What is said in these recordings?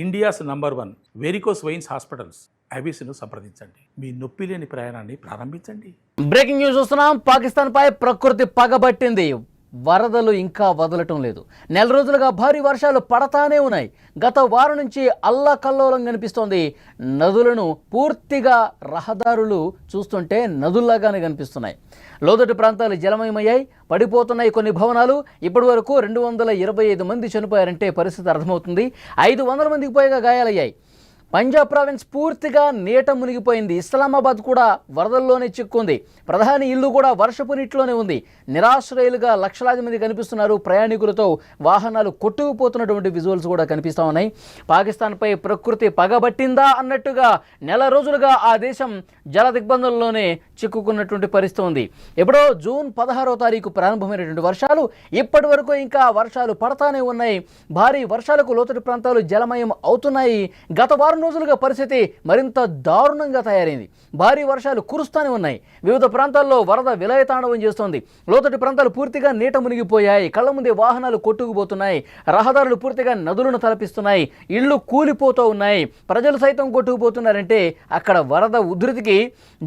India's number 1 varicose veins hospitals ఐబీసీను సంప్రదించండి. మీ నొప్పి లేని ప్రయాణాన్ని ప్రారంభించండి. బ్రేకింగ్ న్యూస్ చూస్తున్నాం. పాకిస్తాన్పై ప్రకృతి పగబట్టింది. వరదలు ఇంకా వదలటం లేదు. నెల రోజులుగా భారీ వర్షాలు పడతానే ఉన్నాయి. గత వారం నుంచి అల్లకల్లోలం కనిపిస్తోంది. నదులను పూర్తిగా రహదారులు చూస్తుంటే నదుల్లాగానే కనిపిస్తున్నాయి. లోతట్టు ప్రాంతాలు జలమయమయ్యాయి, పడిపోతున్నాయి కొన్ని భవనాలు. ఇప్పటి వరకు 225 మంది చనిపోయారంటే పరిస్థితి అర్థమవుతుంది. 500 మందికి పైగా గాయాలయ్యాయి. పంజాబ్ ప్రావిన్స్ పూర్తిగా నీట మునిగిపోయింది. ఇస్లామాబాద్ కూడా వరదల్లోనే చిక్కుంది. ప్రధాని ఇల్లు కూడా వర్షపు నీటిలోనే ఉంది. నిరాశ్రయులుగా లక్షలాది మంది కనిపిస్తున్నారు. ప్రయాణికులతో వాహనాలు కొట్టుకుపోతున్నటువంటి విజువల్స్ కూడా కనిపిస్తూ ఉన్నాయి. పాకిస్తాన్పై ప్రకృతి పగబట్టిందా అన్నట్టుగా నెల రోజులుగా ఆ దేశం జల దిగ్బంధంలోనే చిక్కుకున్నటువంటి పరిస్థితి ఉంది. ఎప్పుడో జూన్ 16వ తారీఖు ప్రారంభమైనటువంటి వర్షాలు ఇప్పటి వరకు ఇంకా వర్షాలు పడతానే ఉన్నాయి. భారీ వర్షాలకు లోతట్టు ప్రాంతాలు జలమయం అవుతున్నాయి. గత వారం రోజులుగా పరిస్థితి మరింత దారుణంగా తయారైంది. భారీ వర్షాలు కురుస్తూనే ఉన్నాయి. వివిధ ప్రాంతాల్లో వరద విలయతాండవం చేస్తోంది. లోతట్టు ప్రాంతాలు పూర్తిగా నీట మునిగిపోయాయి. కళ్ళ ముందే వాహనాలు కొట్టుకుపోతున్నాయి. రహదారులు పూర్తిగా నదులను తలపిస్తున్నాయి. ఇళ్లు కూలిపోతూ ఉన్నాయి. ప్రజలు సైతం కొట్టుకుపోతున్నారంటే అక్కడ వరద ఉధృతికి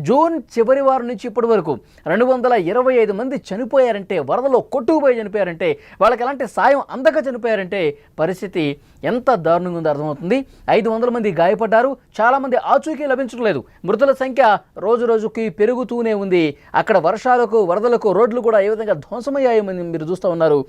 జూన్ చివరి వారం నుంచి ఇప్పటి వరకు 225 మంది చనిపోయారంటే, వరదలో కొట్టుకుపోయి చనిపోయారంటే, వాళ్ళకి ఎలాంటి సాయం అందక చనిపోయారంటే పరిస్థితి ఎంత దారుణంగా ఉందో అర్థమవుతుంది. 500 మంది గాయపడ్డారు. చాలామంది ఆచూకీ లభించట్లేదు. మృతుల సంఖ్య రోజు రోజుకి పెరుగుతూనే ఉంది. అక్కడ వర్షాలకు వరదలకు రోడ్లు కూడా ఏ విధంగా ధ్వంసమయ్యాయని మీరు చూస్తూ ఉన్నారు.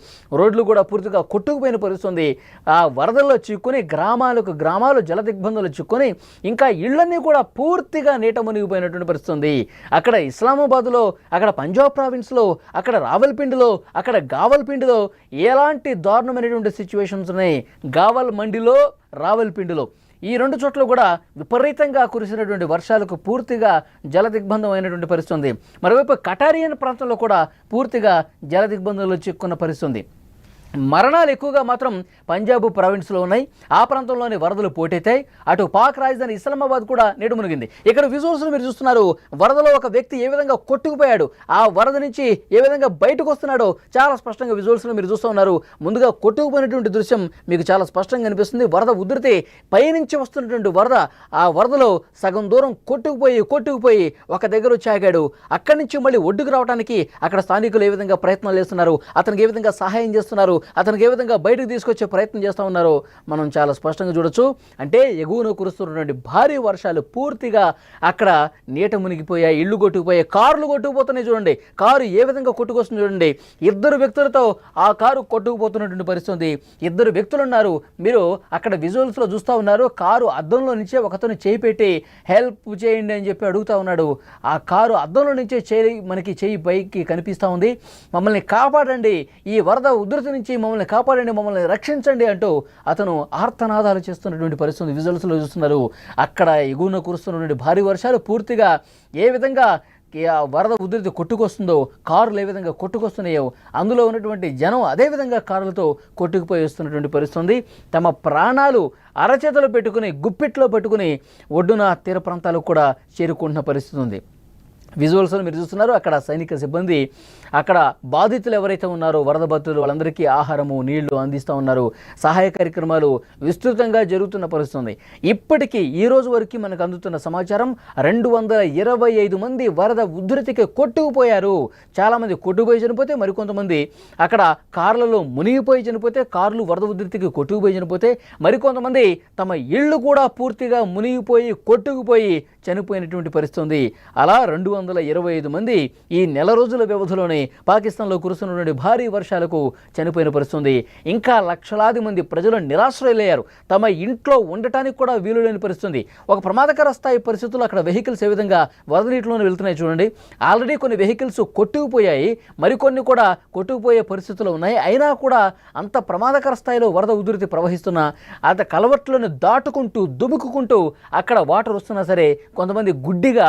రోడ్లు కూడా పూర్తిగా కొట్టుకుపోయిన పరిస్థితుంది. ఆ వరదల్లో చిక్కుని గ్రామాలు జల దిగ్బంధంలో చిక్కుని ఇంకా ఇళ్లన్నీ కూడా పూర్తిగా నీట మునిగిపోయినటువంటి పరిస్థితుంది. అక్కడ ఇస్లామాబాద్లో, అక్కడ పంజాబ్ ప్రావిన్స్లో, అక్కడ రావల్పిండిలో, అక్కడ గావల్పిండిలో ఎలాంటి దారుణమైనటువంటి సిచ్యువేషన్స్ ఉన్నాయి. గావల్ మండిలో, రావల్పిండిలో ఈ రెండు చోట్ల కూడా విపరీతంగా కురిసినటువంటి వర్షాలకు పూర్తిగా జల దిగ్బంధం అయినటువంటి పరిస్థితి ఉంది. మరోవైపు కటారియన్ ప్రాంతంలో కూడా పూర్తిగా జల దిగ్బంధంలో చిక్కున్న పరిస్థితి. మరణాలు ఎక్కువగా మాత్రం పంజాబ్ ప్రావిన్స్లో ఉన్నాయి. ఆ ప్రాంతంలోని వరదలు పోటెత్తాయి. అటు పాక్ రాజధాని ఇస్లామాబాద్ కూడా నీట మునిగింది. ఇక్కడ విజువల్స్లో మీరు చూస్తున్నారు. వరదలో ఒక వ్యక్తి ఏ విధంగా కొట్టుకుపోయాడు, ఆ వరద నుంచి ఏ విధంగా బయటకు వస్తున్నాడో చాలా స్పష్టంగా విజువల్స్లో మీరు చూస్తూ ఉన్నారు. ముందుగా కొట్టుకుపోయినటువంటి దృశ్యం మీకు చాలా స్పష్టంగా కనిపిస్తుంది. వరద ఉధృతి పైనుంచి వస్తున్నటువంటి వరద, ఆ వరదలో సగం దూరం కొట్టుకుపోయి ఒక దగ్గర వచ్చి ఆగాడు. అక్కడి నుంచి మళ్ళీ ఒడ్డుకు రావడానికి అక్కడ స్థానికులు ఏ విధంగా ప్రయత్నాలు చేస్తున్నారు, అతనికి ఏ విధంగా సహాయం చేస్తున్నారు, అతనికి ఏ విధంగా బయటకు తీసుకొచ్చే ప్రయత్నం చేస్తూ ఉన్నారో మనం చాలా స్పష్టంగా చూడొచ్చు. అంటే ఎగువను కురుస్తున్నటువంటి భారీ వర్షాలు పూర్తిగా అక్కడ నీట మునిగిపోయాయి. ఇళ్ళు కొట్టుకుపోయాయి, కార్లు కొట్టుకుపోతున్నాయి. చూడండి కారు ఏ విధంగా కొట్టుకొస్తుంది చూడండి. 2 వ్యక్తులతో ఆ కారు కొట్టుకుపోతున్నటువంటి పరిస్థితి. 2 వ్యక్తులు ఉన్నారు. మీరు అక్కడ విజువల్స్లో చూస్తూ ఉన్నారు. కారు అద్దంలో నుంచే ఒకతను చేయి పెట్టి హెల్ప్ చేయండి అని చెప్పి అడుగుతూ ఉన్నాడు. ఆ కారు అద్దంలో నుంచే మనకి చేయి పైకి కనిపిస్తూ ఉంది. మమ్మల్ని కాపాడండి, ఈ వరద ఉధృతి నుంచి మమ్మల్ని కాపాడండి, మమ్మల్ని రక్షించండి అంటూ అతను ఆర్తనాదాలు చేస్తున్నటువంటి పరిస్థితి విజువల్స్లో చూస్తున్నారు. అక్కడ ఎగువన కురుస్తున్నటువంటి భారీ వర్షాలు పూర్తిగా ఏ విధంగా వరద ఉధృతి కొట్టుకొస్తుందో, కారులు ఏ విధంగా కొట్టుకొస్తున్నాయో, అందులో ఉన్నటువంటి జనం అదేవిధంగా కారులతో కొట్టుకుపోయి వస్తున్నటువంటి పరిస్థితి. తమ ప్రాణాలు అరచేతలు పెట్టుకుని, గుప్పిట్లో పెట్టుకుని ఒడ్డున తీర ప్రాంతాలకు కూడా చేరుకుంటున్న పరిస్థితి ఉంది. విజువల్స్లో మీరు చూస్తున్నారు. అక్కడ సైనిక సిబ్బంది, అక్కడ బాధితులు ఎవరైతే ఉన్నారో వరద బాధితులు వాళ్ళందరికీ ఆహారము, నీళ్లు అందిస్తూ ఉన్నారు. సహాయ కార్యక్రమాలు విస్తృతంగా జరుగుతున్న పరిస్థితి. ఇప్పటికీ ఈ రోజు వరకు మనకు అందుతున్న సమాచారం 225 మంది వరద ఉధృతికి కొట్టుకుపోయారు. చాలామంది కొట్టుకుపోయి చనిపోతే, మరికొంతమంది అక్కడ కార్లలో మునిగిపోయి చనిపోతే, కార్లు వరద ఉధృతికి కొట్టుకుపోయి చనిపోతే, మరికొంతమంది తమ ఇళ్ళు కూడా పూర్తిగా మునిగిపోయి కొట్టుకుపోయి చనిపోయినటువంటి పరిస్థితి. అలా 225 మంది ఈ నెల రోజుల వ్యవధిలోనే పాకిస్తాన్లో కురుస్తున్నటువంటి భారీ వర్షాలకు చనిపోయిన పరిస్థితి. ఇంకా లక్షలాది మంది ప్రజలు నిరాశ్రయులయ్యారు. తమ ఇంట్లో ఉండటానికి కూడా వీలు లేని పరిస్థితి. ఒక ప్రమాదకర స్థాయి పరిస్థితుల్లో అక్కడ వెహికల్స్ ఏ విధంగా వరద నీటిలోనే వెళ్తున్నాయి చూడండి. ఆల్రెడీ కొన్ని వెహికల్స్ కొట్టుకుపోయాయి, మరికొన్ని కూడా కొట్టుకుపోయే పరిస్థితులు ఉన్నాయి. అయినా కూడా అంత ప్రమాదకర స్థాయిలో వరద ఉధృతి ప్రవహిస్తున్న అంత కలవట్లను దాటుకుంటూ దుముకుకుంటూ అక్కడ వాటర్ వస్తున్నా సరే కొంతమంది గుడ్డిగా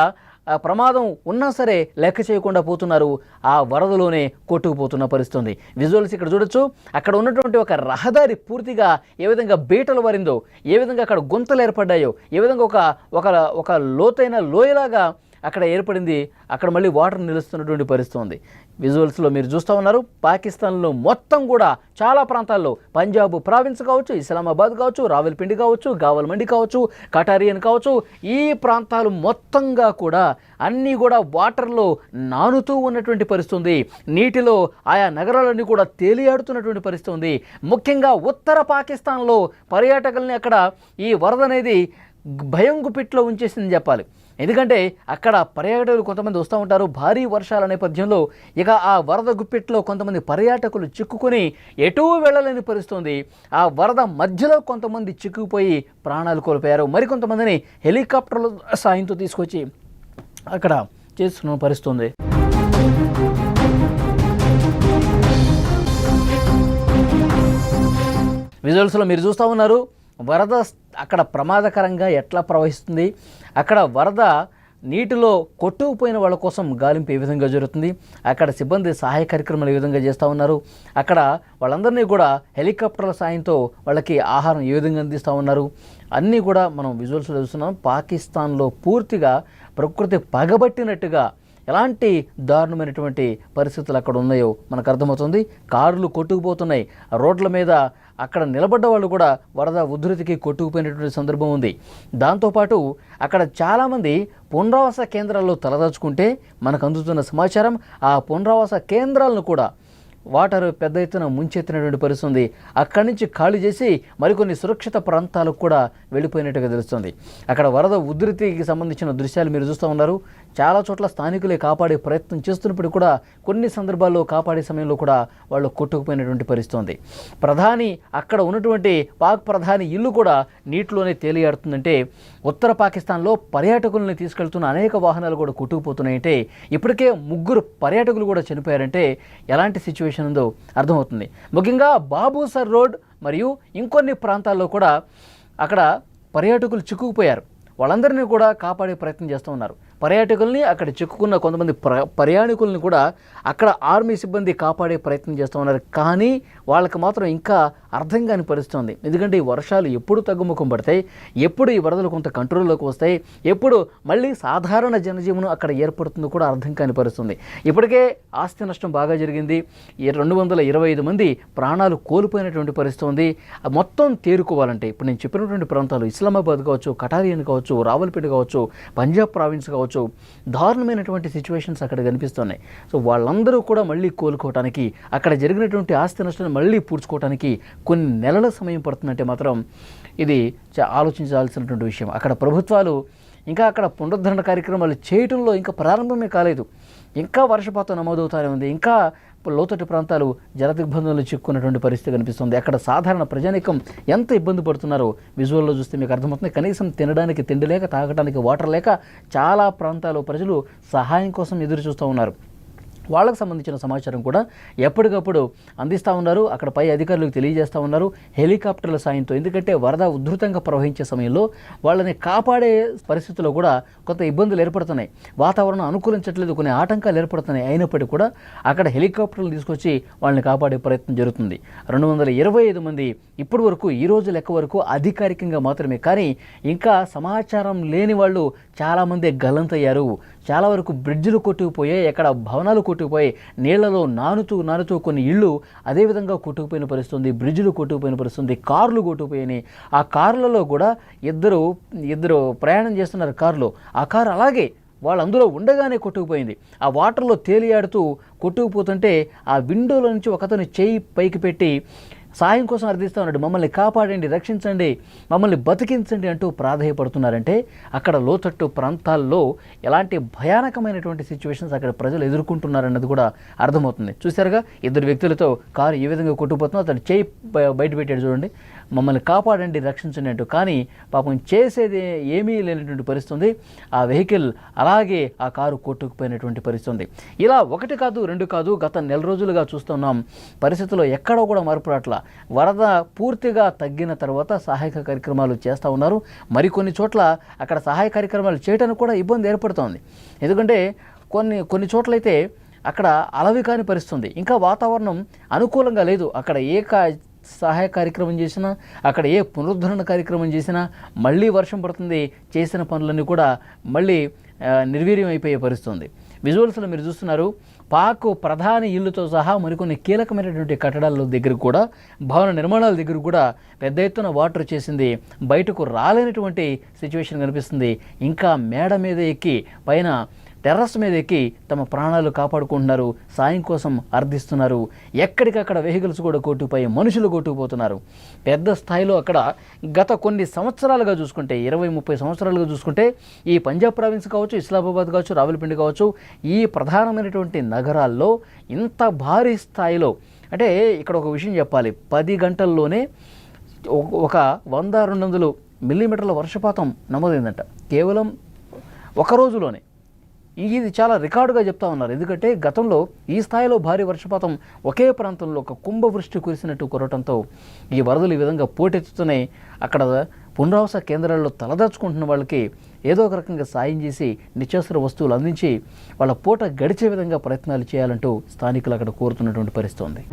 ప్రమాదం ఉన్నా సరే లెక్క చేయకుండా పోతున్నారు. ఆ వరదలోనే కొట్టుకుపోతున్న పరిస్థితి. విజువల్స్ ఇక్కడ చూడొచ్చు. అక్కడ ఉన్నటువంటి ఒక రహదారి పూర్తిగా ఏ విధంగా బీటలు వరిందో, ఏ విధంగా అక్కడ గుంతలు ఏర్పడ్డాయో, ఏ విధంగా ఒక లోతైన లోయలాగా అక్కడ ఏర్పడింది. అక్కడ మళ్ళీ వాటర్ నిలుస్తున్నటువంటి పరిస్థితి ఉంది. విజువల్స్లో మీరు చూస్తూ ఉన్నారు. పాకిస్తాన్లో మొత్తం కూడా చాలా ప్రాంతాల్లో, పంజాబ్ ప్రావిన్స్ కావచ్చు, ఇస్లామాబాద్ కావచ్చు, రావల్పిండి కావచ్చు, గావల్మండి కావచ్చు, కటారియన్ కావచ్చు, ఈ ప్రాంతాలు మొత్తంగా కూడా అన్నీ కూడా వాటర్లో నానుతూ ఉన్నటువంటి పరిస్థితి ఉంది. నీటిలో ఆయా నగరాలన్నీ కూడా తేలియాడుతున్నటువంటి పరిస్థితి ఉంది. ముఖ్యంగా ఉత్తర పాకిస్తాన్లో పర్యాటకుల్ని అక్కడ ఈ వరద అనేది భయం గుప్పిట్లో ఉంచేసిందని చెప్పాలి. ఎందుకంటే అక్కడ పర్యాటకులు కొంతమంది వస్తూ ఉంటారు. భారీ వర్షాల నేపథ్యంలో ఇక ఆ వరద గుప్పిట్లో కొంతమంది పర్యాటకులు చిక్కుకొని ఎటూ వెళ్ళలేని పరిస్థితుంది. ఆ వరద మధ్యలో కొంతమంది చిక్కుకుపోయి ప్రాణాలు కోల్పోయారు. మరికొంతమందిని హెలికాప్టర్ల సాయంతో తీసుకొచ్చి అక్కడ చేస్తున్న పరిస్థితి ఉంది. విజువల్స్లో మీరు చూస్తూ ఉన్నారు. వరద అక్కడ ప్రమాదకరంగా ఎట్లా ప్రవహిస్తుంది, అక్కడ వరద నీటిలో కొట్టుకుపోయిన వాళ్ళ కోసం గాలింపు ఏ విధంగా జరుగుతుంది, అక్కడ సిబ్బంది సహాయ కార్యక్రమాలు ఏ విధంగా చేస్తూ ఉన్నారు, అక్కడ వాళ్ళందరినీ కూడా హెలికాప్టర్ల సాయంతో వాళ్ళకి ఆహారం ఏ విధంగా అందిస్తూ ఉన్నారు, అన్నీ కూడా మనం విజువల్స్లో చూస్తున్నాం. పాకిస్తాన్లో పూర్తిగా ప్రకృతి పగబట్టినట్టుగా ఎలాంటి దారుణమైనటువంటి పరిస్థితులు అక్కడ ఉన్నాయో మనకు అర్థమవుతుంది. కార్లు కొట్టుకుపోతున్నాయి. రోడ్ల మీద అక్కడ నిలబడ్డ వాళ్ళు కూడా వరద ఉధృతికి కొట్టుకుపోయినటువంటి సందర్భం ఉంది. దాంతోపాటు అక్కడ చాలామంది పునరావాస కేంద్రాల్లో తలదాచుకుంటే మనకు అందుతున్న సమాచారం, ఆ పునరావాస కేంద్రాలను కూడా వాటర్ పెద్ద ఎత్తున ముంచెత్తినటువంటి పరిస్థితి ఉంది. అక్కడి నుంచి ఖాళీ చేసి మరికొన్ని సురక్షిత ప్రాంతాలకు కూడా వెళ్ళిపోయినట్టుగా తెలుస్తుంది. అక్కడ వరద ఉధృతికి సంబంధించిన దృశ్యాలు మీరు చూస్తూ ఉన్నారు. చాలా చోట్ల స్థానికులే కాపాడే ప్రయత్నం చేస్తున్నప్పుడు కూడా కొన్ని సందర్భాల్లో కాపాడే సమయంలో కూడా వాళ్ళు కొట్టుకుపోయినటువంటి పరిస్థితి ఉంది. ప్రధాని అక్కడ ఉన్నటువంటి పాక్ ప్రధాని ఇల్లు కూడా నీటిలోనే తేలియాడుతుందంటే, ఉత్తర పాకిస్తాన్లో పర్యాటకుల్ని తీసుకెళ్తున్న అనేక వాహనాలు కూడా కొట్టుకుపోతున్నాయంటే, ఇప్పటికే 3 పర్యాటకులు కూడా చనిపోయారంటే ఎలాంటి సిచ్యువేషన్ ఉందో అర్థమవుతుంది. ముఖ్యంగా బాబూసర్ రోడ్ మరియు ఇంకొన్ని ప్రాంతాల్లో కూడా అక్కడ పర్యాటకులు చిక్కుకుపోయారు. వాళ్ళందరినీ కూడా కాపాడే ప్రయత్నం చేస్తూ ఉన్నారు. పర్యాటకుల్ని, అక్కడ చిక్కుకున్న కొంతమంది ప్రయాణికుల్ని కూడా అక్కడ ఆర్మీ సిబ్బంది కాపాడే ప్రయత్నం చేస్తూ ఉన్నారు. కానీ వాళ్ళకి మాత్రం ఇంకా అర్థం కాని పరిస్థితి ఉంది. ఎందుకంటే ఈ వర్షాలు ఎప్పుడు తగ్గుముఖం పడతాయి, ఎప్పుడు ఈ వరదలు కొంత కంట్రోల్లోకి వస్తాయి, ఎప్పుడు మళ్ళీ సాధారణ జనజీవనం అక్కడ ఏర్పడుతుందో కూడా అర్థం కాని పరిస్థితుంది. ఇప్పటికే ఆస్తి నష్టం బాగా జరిగింది. 225 మంది ప్రాణాలు కోల్పోయినటువంటి పరిస్థితి ఉంది. మొత్తం తేరుకోవాలంటే ఇప్పుడు నేను చెప్పినటువంటి ప్రాంతాలు ఇస్లామాబాద్ కావచ్చు, కటారియన్ కావచ్చు, రావల్పేట కావచ్చు, పంజాబ్ ప్రావిన్స్ కావచ్చు, దారుణమైనటువంటి సిచ్యువేషన్స్ అక్కడ కనిపిస్తున్నాయి. సో వాళ్ళందరూ కూడా మళ్ళీ కోలుకోవటానికి, అక్కడ జరిగినటువంటి ఆస్తి నష్టాన్ని మళ్ళీ పూడ్చుకోవటానికి కొన్ని నెలల సమయం పడుతుందంటే మాత్రం ఇది ఆలోచించాల్సినటువంటి విషయం. అక్కడ ప్రభుత్వాలు ఇంకా అక్కడ పునరుద్ధరణ కార్యక్రమాలు చేయటంలో ఇంకా ప్రారంభమే కాలేదు. ఇంకా వర్షపాతం నమోదవుతూనే ఉంది. ఇంకా లోతట్టు ప్రాంతాలు జలదిగ్బంధంలో చిక్కున్నటువంటి పరిస్థితి కనిపిస్తుంది. అక్కడ సాధారణ ప్రజానీకం ఎంత ఇబ్బంది పడుతున్నారో విజువల్లో చూస్తే మీకు అర్థమవుతుంది. కనీసం తినడానికి తిండి లేక, తాగడానికి వాటర్ లేక చాలా ప్రాంతాల్లో ప్రజలు సహాయం కోసం ఎదురు చూస్తూ ఉన్నారు. వాళ్ళకు సంబంధించిన సమాచారం కూడా ఎప్పటికప్పుడు అందిస్తూ ఉన్నారు. అక్కడ పై అధికారులకు తెలియజేస్తూ ఉన్నారు హెలికాప్టర్ల సాయంతో. ఎందుకంటే వరద ఉధృతంగా ప్రవహించే సమయంలో వాళ్ళని కాపాడే పరిస్థితుల్లో కూడా కొంత ఇబ్బందులు ఏర్పడుతున్నాయి. వాతావరణం అనుకూలించట్లేదు, కొన్ని ఆటంకాలు ఏర్పడుతున్నాయి. అయినప్పటికీ కూడా అక్కడ హెలికాప్టర్లు తీసుకొచ్చి వాళ్ళని కాపాడే ప్రయత్నం జరుగుతుంది. 225 మంది ఇప్పటి వరకు, ఈరోజు లెక్క వరకు అధికారికంగా మాత్రమే, కానీ ఇంకా సమాచారం లేని వాళ్ళు చాలామంది గల్లంతయ్యారు. చాలా వరకు బ్రిడ్జిలు కొట్టుకుపోయాయి, ఎక్కడ భవనాలు కొట్టుకుపోయి నీళ్లలో నానుతూ కొన్ని ఇళ్ళు అదేవిధంగా కొట్టుకుపోయిన పరిస్థితుంది. బ్రిడ్జిలు కొట్టుకుపోయిన పరిస్థితుంది, కార్లు కొట్టుకుపోయినాయి. ఆ కార్లలో కూడా ఇద్దరు ప్రయాణం చేస్తున్నారు కారులో. ఆ కారు అలాగే వాళ్ళు అందులో ఉండగానే కొట్టుకుపోయింది. ఆ వాటర్లో తేలియాడుతూ కొట్టుకుపోతుంటే ఆ విండోలో నుంచి ఒకతను చేయి పైకి పెట్టి సాయం కోసం అర్థిస్తూ ఉన్నాడు. మమ్మల్ని కాపాడండి, రక్షించండి, మమ్మల్ని బతికించండి అంటూ ప్రాధేయపడుతున్నారంటే అక్కడ లోతట్టు ప్రాంతాల్లో ఎలాంటి భయానకమైనటువంటి సిచ్యువేషన్స్ అక్కడ ప్రజలు ఎదుర్కొంటున్నారన్నది కూడా అర్థమవుతుంది. చూశారుగా, 2 వ్యక్తులతో కారు ఏ విధంగా కొట్టుకుపోతుందో అతను చేయి బయట పెట్టాడు చూడండి, మమ్మల్ని కాపాడండి, రక్షించండి అంటూ. కానీ పాపం చేసేది ఏమీ లేనటువంటి పరిస్థితి. ఆ వెహికల్ అలాగే ఆ కారు కొట్టుకుపోయినటువంటి పరిస్థితి. ఇలా 1 కాదు 2 కాదు, గత నెల రోజులుగా చూస్తున్నాం. పరిస్థితుల్లో ఎక్కడో కూడా మార్పు రాట్లా. వరద పూర్తిగా తగ్గిన తర్వాత సహాయక కార్యక్రమాలు చేస్తూ ఉన్నారు. మరికొన్ని చోట్ల అక్కడ సహాయ కార్యక్రమాలు చేయడానికి కూడా ఇబ్బంది ఏర్పడుతోంది. ఎందుకంటే కొన్ని చోట్లయితే అక్కడ అలవి కాని పరిస్థితుంది. ఇంకా వాతావరణం అనుకూలంగా లేదు. అక్కడ సహాయ కార్యక్రమం చేసినా, అక్కడ పునరుద్ధరణ కార్యక్రమం చేసినా మళ్ళీ వర్షం పడుతుంది. చేసిన పనులన్నీ కూడా మళ్ళీ నిర్వీర్యం అయిపోయే పరిస్థితి ఉంది. విజువల్స్లో మీరు చూస్తున్నారు, పాక్ ప్రధాని ఇల్లుతో సహా మరికొన్ని కీలకమైనటువంటి కట్టడాల దగ్గర కూడా, భవన నిర్మాణాల దగ్గర కూడా పెద్ద ఎత్తున వాటర్ చేసింది. బయటకు రాలేనటువంటి సిచ్యువేషన్ కనిపిస్తుంది. ఇంకా మేడ మీద ఎక్కి, పైన టెర్రస్ మీద ఎక్కి తమ ప్రాణాలు కాపాడుకుంటున్నారు, సాయం కోసం అర్థిస్తున్నారు. ఎక్కడికక్కడ వెహికల్స్ కూడా కొట్టుకుపోయి మనుషులు కొట్టుకుపోతున్నారు. పెద్ద స్థాయిలో అక్కడ గత కొన్ని సంవత్సరాలుగా చూసుకుంటే, 20-30 సంవత్సరాలుగా చూసుకుంటే, ఈ పంజాబ్ ప్రావిన్స్ కావచ్చు, ఇస్లామాబాద్ కావచ్చు, రావల్పిండి కావచ్చు, ఈ ప్రధానమైనటువంటి నగరాల్లో ఇంత భారీ స్థాయిలో, అంటే ఇక్కడ ఒక విషయం చెప్పాలి, 10 గంటల్లోనే ఒక 100-200 మిల్లీమీటర్ల వర్షపాతం నమోదైందంట కేవలం ఒక రోజులోనే. ఇది చాలా రికార్డుగా చెప్తా ఉన్నారు. ఎందుకంటే గతంలో ఈ స్థాయిలో భారీ వర్షపాతం ఒకే ప్రాంతంలో ఒక కుంభవృష్టి కురిసినట్టు కురవటంతో ఈ వరదలు ఈ విధంగా పోటెత్తుతున్నాయి. అక్కడ పునరావాస కేంద్రాల్లో తలదాచుకుంటున్న వాళ్ళకి ఏదో ఒక రకంగా సాయం చేసి నిత్యావసర వస్తువులు అందించి వాళ్ళ పూట గడిచే విధంగా ప్రయత్నాలు చేయాలంటూ స్థానికులు అక్కడ కోరుతున్నటువంటి పరిస్థితి ఉంది.